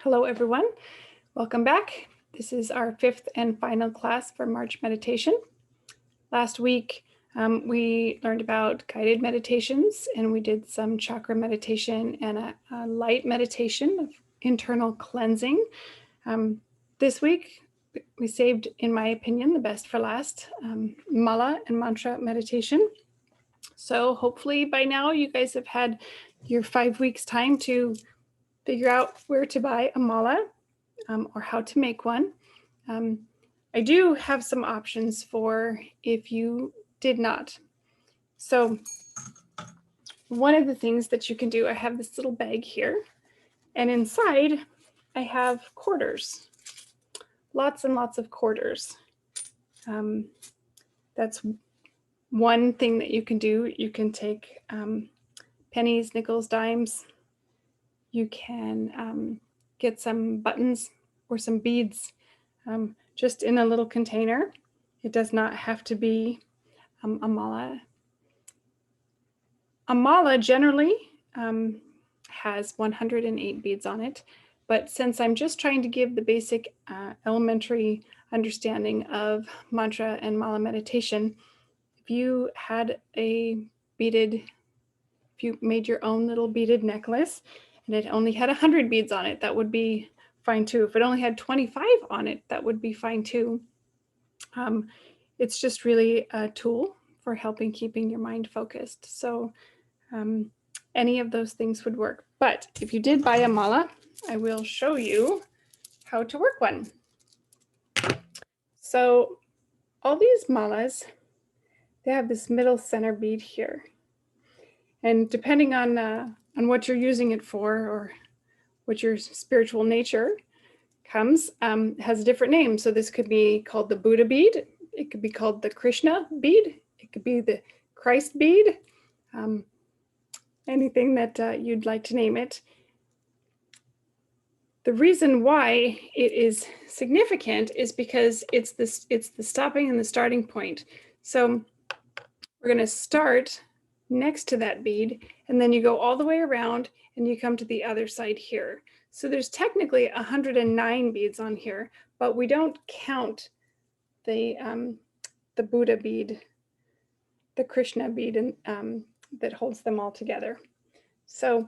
Hello, everyone. Welcome back. This is our fifth and final class for March meditation. Last week, we learned about guided meditations, and we did some chakra meditation and a light meditation of internal cleansing. This week, we saved, in my opinion, the best for last, mala and mantra meditation. So hopefully by now you guys have had your 5 weeks time to figure out where to buy a mala or how to make one. I do have some options for if you did not. So one of the things that you can do, I have this little bag here, and inside I have quarters, lots and lots of quarters. That's one thing that you can do. You can take pennies, nickels, dimes. You can get some buttons or some beads just in a little container. It does not have to be a mala. A mala generally has 108 beads on it, but since I'm just trying to give the basic elementary understanding of mantra and mala meditation, if you had if you made your own little beaded necklace and it only had 100 beads on it, that would be fine too. If it only had 25 on it, that would be fine too. It's just really a tool for helping keeping your mind focused. So any of those things would work. But if you did buy a mala, I will show you how to work one. So all these malas, they have this middle center bead here. And depending on what you're using it for or what your spiritual nature comes, has a different name. So this could be called the Buddha bead. It could be called the Krishna bead. It could be the Christ bead. Anything that you'd like to name it. The reason why it is significant is because it's the stopping and the starting point. So we're going to start next to that bead, and then you go all the way around and you come to the other side here. So there's technically 109 beads on here, but we don't count the Buddha bead, the Krishna bead, and that holds them all together. So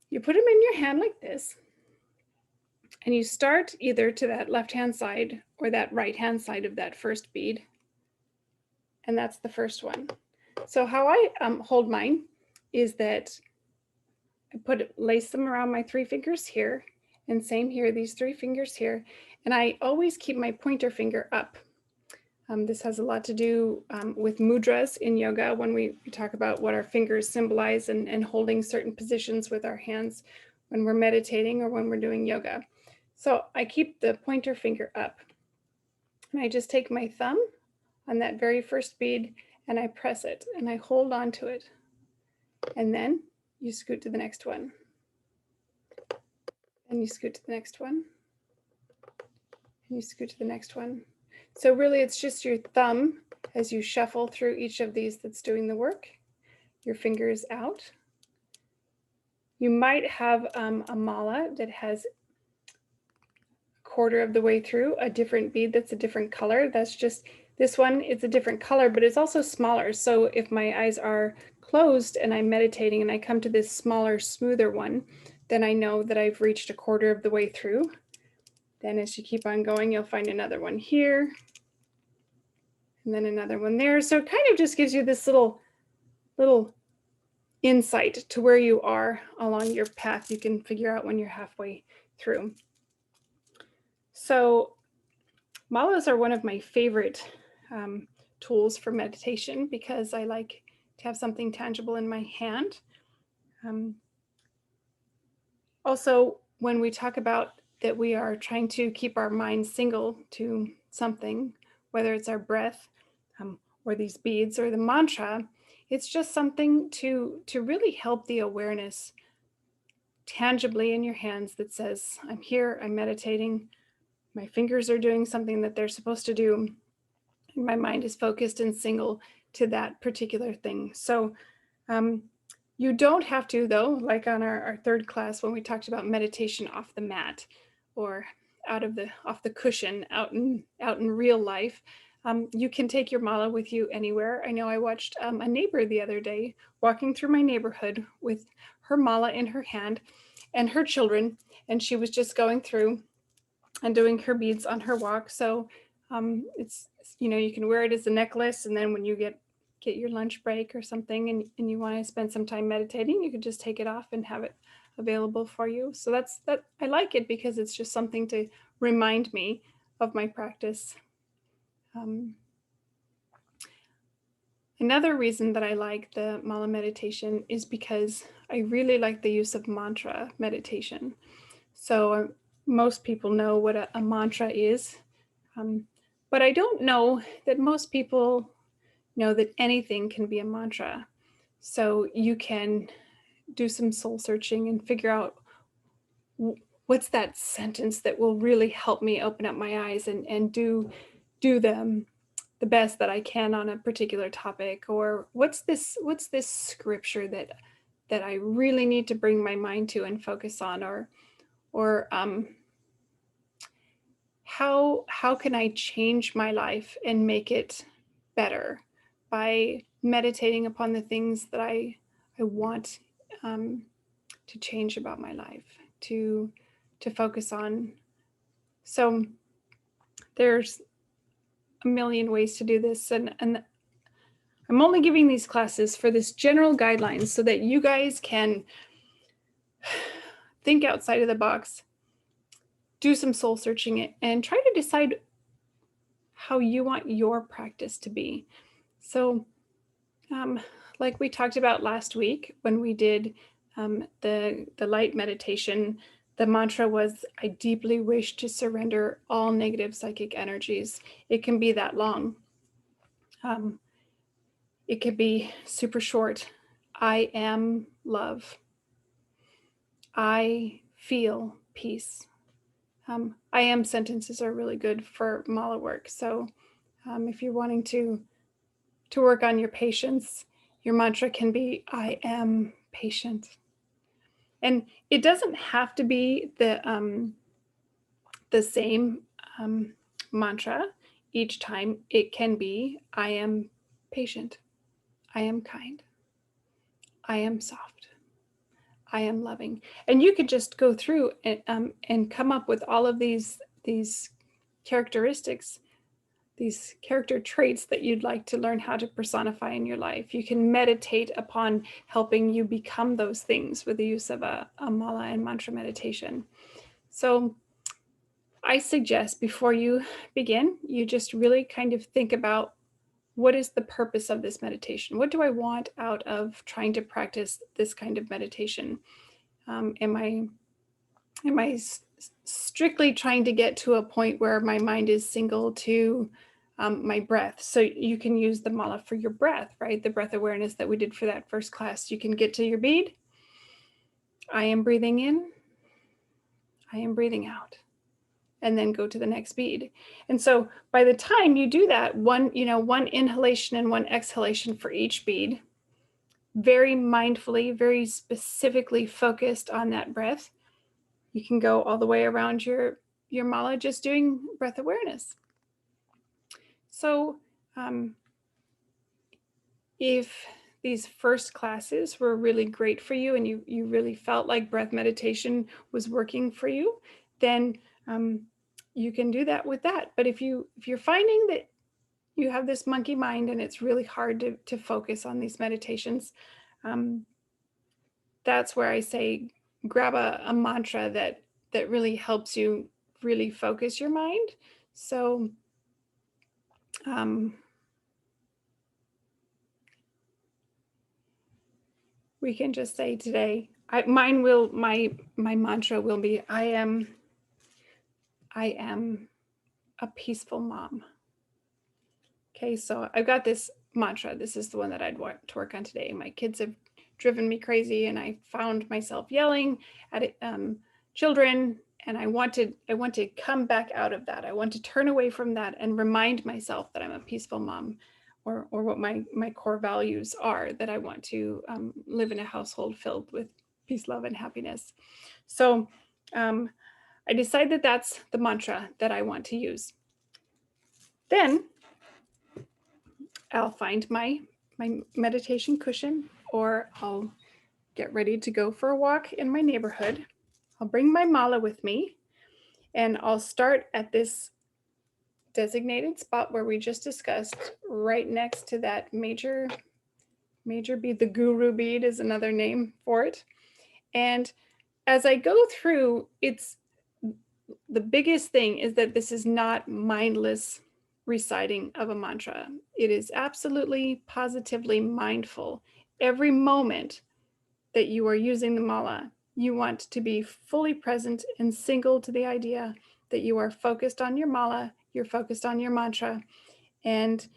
you put them in your hand like this, and you start either to that left-hand side or that right-hand side of that first bead, and that's the first one. So how I hold mine is that I lace them around my 3 fingers here, and same here, these 3 fingers here, and I always keep my pointer finger up. This has a lot to do with mudras in yoga when we talk about what our fingers symbolize and holding certain positions with our hands when we're meditating or when we're doing yoga. So I keep the pointer finger up, and I just take my thumb on that very first bead and I press it and I hold on to it, and then you scoot to the next one, and you scoot to the next one, and you scoot to the next one. So really it's just your thumb as you shuffle through each of these that's doing the work. Your fingers out. You might have a mala that has a quarter of the way through a different bead that's a different color. That's just, this one, it's a different color, but it's also smaller. So if my eyes are closed and I'm meditating and I come to this smaller, smoother one, then I know that I've reached a quarter of the way through. Then as you keep on going, you'll find another one here, and then another one there. So it kind of just gives you this little insight to where you are along your path. You can figure out when you're halfway through. So malas are one of my favorite tools for meditation because I like to have something tangible in my hand. Also, when we talk about that we are trying to keep our mind single to something, whether it's our breath or these beads or the mantra, it's just something to really help the awareness tangibly in your hands that says, I'm here, I'm meditating, my fingers are doing something that they're supposed to do, and my mind is focused and single to that particular thing. So You don't have to, though, like on our third class when we talked about meditation off the mat or off the cushion out in real life. You can take your mala with you anywhere. I know I watched a neighbor the other day walking through my neighborhood with her mala in her hand and her children, and she was just going through and doing her beads on her walk. So it's, you can wear it as a necklace, and then when you get your lunch break or something and you want to spend some time meditating, you can just take it off and have it available for you. So that I like it because it's just something to remind me of my practice. Another reason that I like the mala meditation is because I really like the use of mantra meditation. So most people know what a mantra is, but I don't know that most people know that anything can be a mantra. So you can do some soul searching and figure out what's that sentence that will really help me open up my eyes and do them the best that I can on a particular topic, or what's this scripture that I really need to bring my mind to and focus on, or how can I change my life and make it better by meditating upon the things that I want to change about my life, to focus on. So there's a million ways to do this, and I'm only giving these classes for this general guidelines so that you guys can think outside of the box, do some soul searching, and try to decide how you want your practice to be. So like we talked about last week when we did the light meditation, the mantra was, I deeply wish to surrender all negative psychic energies. It can be that long. It could be super short. I am love. I feel peace. I am sentences are really good for mala work. So if you're wanting to work on your patience, your mantra can be, I am patient. And it doesn't have to be the same mantra each time. It can be, I am patient. I am kind. I am soft. I am loving. And you could just go through and come up with all of these characteristics, these character traits that you'd like to learn how to personify in your life. You can meditate upon helping you become those things with the use of a mala and mantra meditation. So I suggest before you begin, you just really kind of think about, what is the purpose of this meditation? What do I want out of trying to practice this kind of meditation? Am I strictly trying to get to a point where my mind is single to my breath? So you can use the mala for your breath, right? The breath awareness that we did for that first class. You can get to your bead. I am breathing in. I am breathing out. And then go to the next bead. And so by the time you do that, one inhalation and one exhalation for each bead, very mindfully, very specifically focused on that breath, you can go all the way around your mala just doing breath awareness. So if these first classes were really great for you and you really felt like breath meditation was working for you, then you can do that with that. But if you're finding that you have this monkey mind and it's really hard to focus on these meditations, that's where I say grab a mantra that really helps you really focus your mind. So we can just say today, my mantra will be, I am a peaceful mom. Okay, so I've got this mantra. This is the one that I'd want to work on today. My kids have driven me crazy, and I found myself yelling at children, and I want to come back out of that. I want to turn away from that and remind myself that I'm a peaceful mom. or what my core values are, that I want to live in a household filled with peace, love, and happiness. So I decide that that's the mantra that I want to use. Then I'll find my meditation cushion, or I'll get ready to go for a walk in my neighborhood. I'll bring my mala with me, and I'll start at this designated spot where we just discussed, right next to that major bead. The guru bead is another name for it. And as I go through, it's the biggest thing is that this is not mindless reciting of a mantra. It is absolutely, positively mindful. Every moment that you are using the mala, you want to be fully present and single to the idea that you are focused on your mala, you're focused on your mantra, and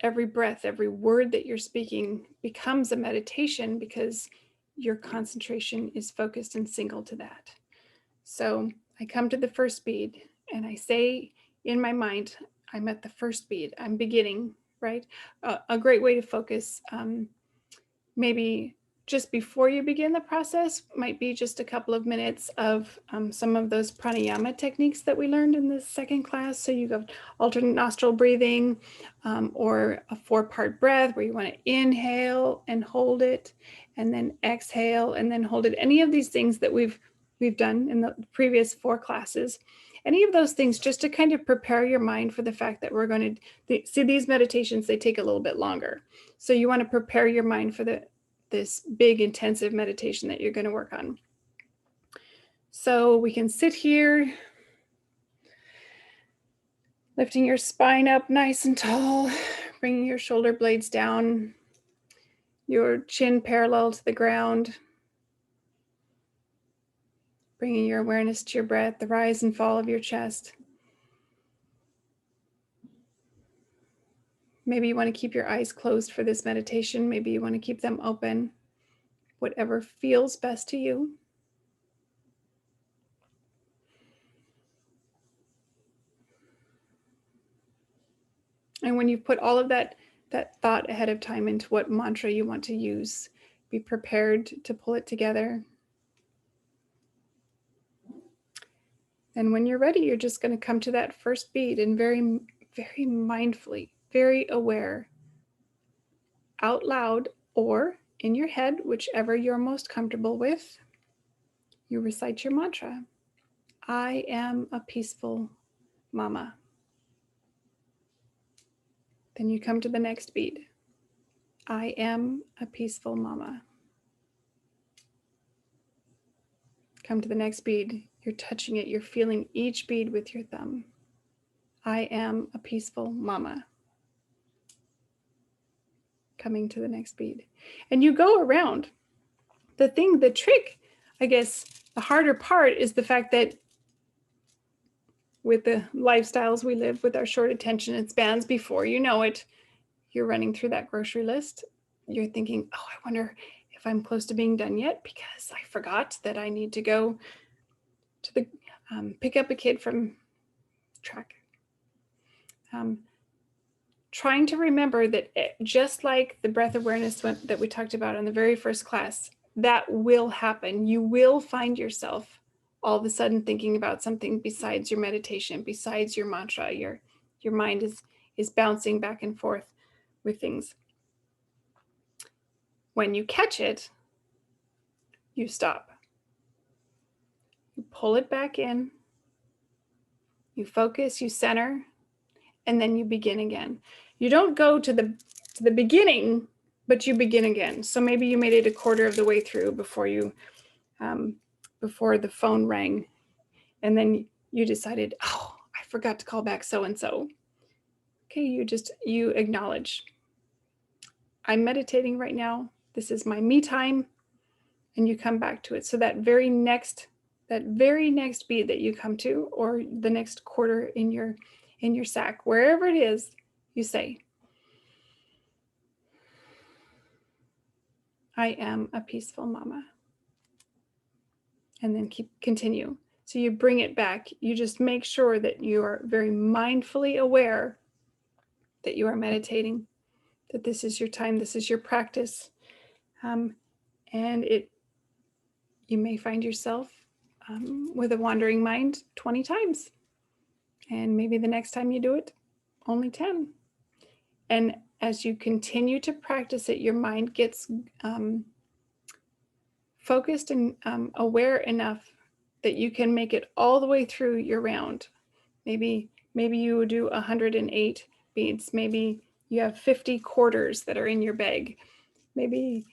every breath, every word that you're speaking becomes a meditation because your concentration is focused and single to that. So I come to the first bead and I say in my mind, I'm at the first bead, I'm beginning, right? A great way to focus, maybe just before you begin the process, might be just a couple of minutes of some of those pranayama techniques that we learned in the second class. So you go alternate nostril breathing, or a 4-part breath where you want to inhale and hold it, and then exhale and then hold it. Any of these things that we've done in the previous 4 classes, any of those things, just to kind of prepare your mind for the fact that we're going to see these meditations, they take a little bit longer. So you want to prepare your mind for this big intensive meditation that you're going to work on. So we can sit here, lifting your spine up nice and tall, bringing your shoulder blades down, your chin parallel to the ground, bringing your awareness to your breath, the rise and fall of your chest. Maybe you want to keep your eyes closed for this meditation. Maybe you want to keep them open. Whatever feels best to you. And when you put all of that thought ahead of time into what mantra you want to use, be prepared to pull it together. And when you're ready, you're just going to come to that first beat and very, very mindfully, very aware, out loud or in your head, whichever you're most comfortable with, you recite your mantra. I am a peaceful mama. Then you come to the next beat. I am a peaceful mama. Come to the next bead. You're touching it. You're feeling each bead with your thumb. I am a peaceful mama. Coming to the next bead. And you go around. The trick, I guess, the harder part is the fact that with the lifestyles we live, with our short attention spans, before you know it, you're running through that grocery list. You're thinking, oh, I wonder if I'm close to being done yet, because I forgot that I need to go to the pick up a kid from track. Trying to remember that just like the breath awareness that we talked about in the very first class, that will happen. You will find yourself all of a sudden thinking about something besides your meditation, besides your mantra. Your mind is bouncing back and forth with things. When you catch it, you stop. You pull it back in. You focus, you center, and then you begin again. You don't go to the beginning, but you begin again. So maybe you made it a quarter of the way through before the phone rang, and then you decided, oh, I forgot to call back so-and-so. Okay, you acknowledge, I'm meditating right now. This is my me time, and you come back to it. So that very next beat that you come to, or the next quarter in your sack, wherever it is, you say, I am a peaceful mama. And then continue. So you bring it back. You just make sure that you are very mindfully aware that you are meditating, that this is your time, this is your practice. And you may find yourself with a wandering mind 20 times. And maybe the next time you do it, only 10. And as you continue to practice it, your mind gets focused and aware enough that you can make it all the way through your round. Maybe you do 108 beads. Maybe you have 50 quarters that are in your bag. Maybe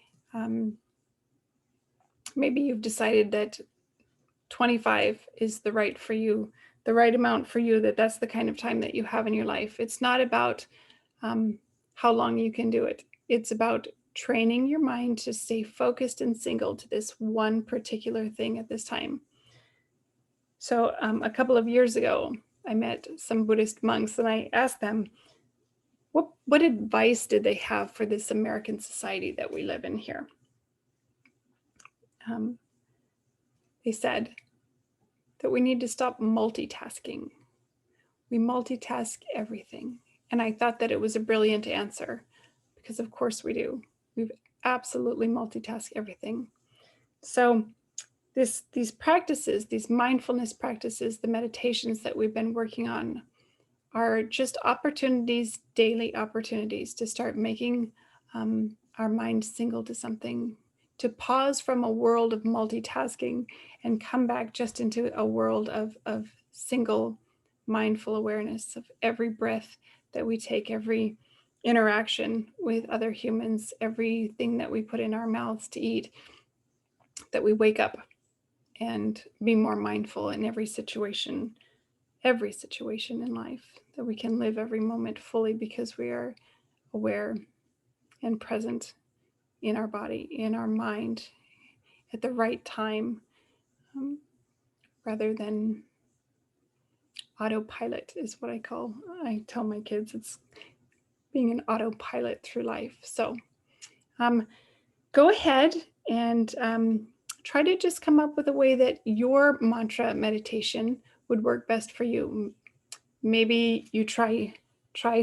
you've decided that 25 is the right for you, the right amount for you, that's the kind of time that you have in your life. It's not about how long you can do it. It's about training your mind to stay focused and single to this one particular thing at this time. So a couple of years ago, I met some Buddhist monks and I asked them, what advice did they have for this American society that we live in here? They said that we need to stop multitasking. We multitask everything. And I thought that it was a brilliant answer, because of course we do. We absolutely multitask everything. So these practices, these mindfulness practices, the meditations that we've been working on are just opportunities, daily opportunities to start making our mind single to something, to pause from a world of multitasking and come back just into a world of single mindful awareness of every breath that we take, every interaction with other humans, everything that we put in our mouths to eat, that we wake up and be more mindful in every situation in life, that we can live every moment fully because we are aware and present in our body, in our mind, at the right time, rather than autopilot is what I tell my kids, it's being an autopilot through life. So go ahead and try to just come up with a way that your mantra meditation would work best for you. Maybe you try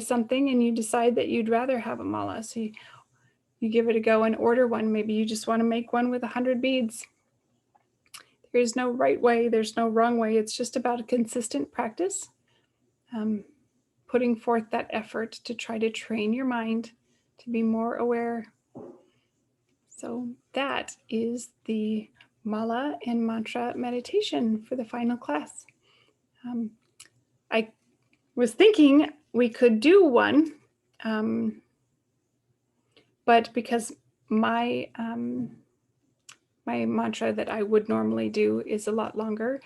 something and you decide that you'd rather have a mala. So you give it a go and order one. Maybe you just want to make one with 100 beads. There is no right way. There's no wrong way. It's just about a consistent practice, putting forth that effort to try to train your mind to be more aware. So that is the mala and mantra meditation for the final class. I was thinking we could do one, but because my mantra that I would normally do is a lot longer,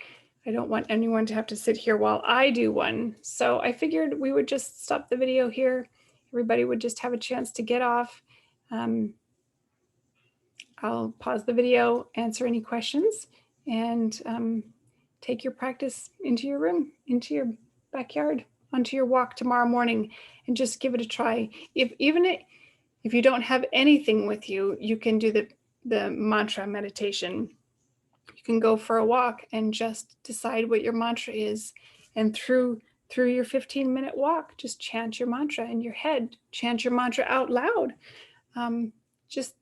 I don't want anyone to have to sit here while I do one. So I figured we would just stop the video here. Everybody would just have a chance to get off. I'll pause the video, answer any questions, and take your practice into your room, into your backyard, onto your walk tomorrow morning, and just give it a try. If you don't have anything with you, you can do the mantra meditation. You can go for a walk and just decide what your mantra is, and through your 15-minute walk, just chant your mantra in your head, chant your mantra out loud. Just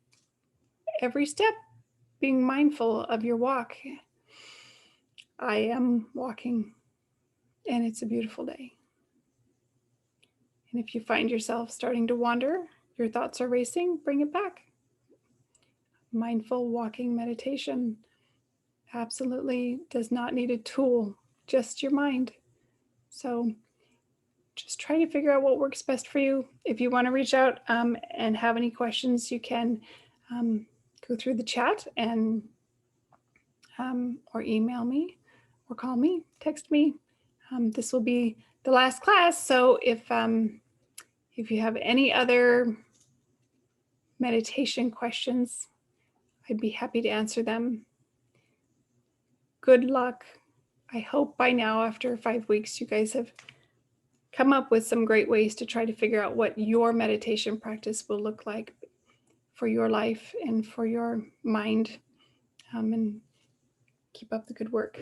every step, being mindful of your walk. I am walking, and it's a beautiful day. And if you find yourself starting to wander, your thoughts are racing, bring it back. Mindful walking meditation absolutely does not need a tool, just your mind. So just try to figure out what works best for you. If you want to reach out and have any questions, you can go through the chat and or email me or call me, text me. This will be the last class. So if you have any other meditation questions, I'd be happy to answer them. Good luck. I hope by now, after 5 weeks, you guys have come up with some great ways to try to figure out what your meditation practice will look like for your life and for your mind, and keep up the good work.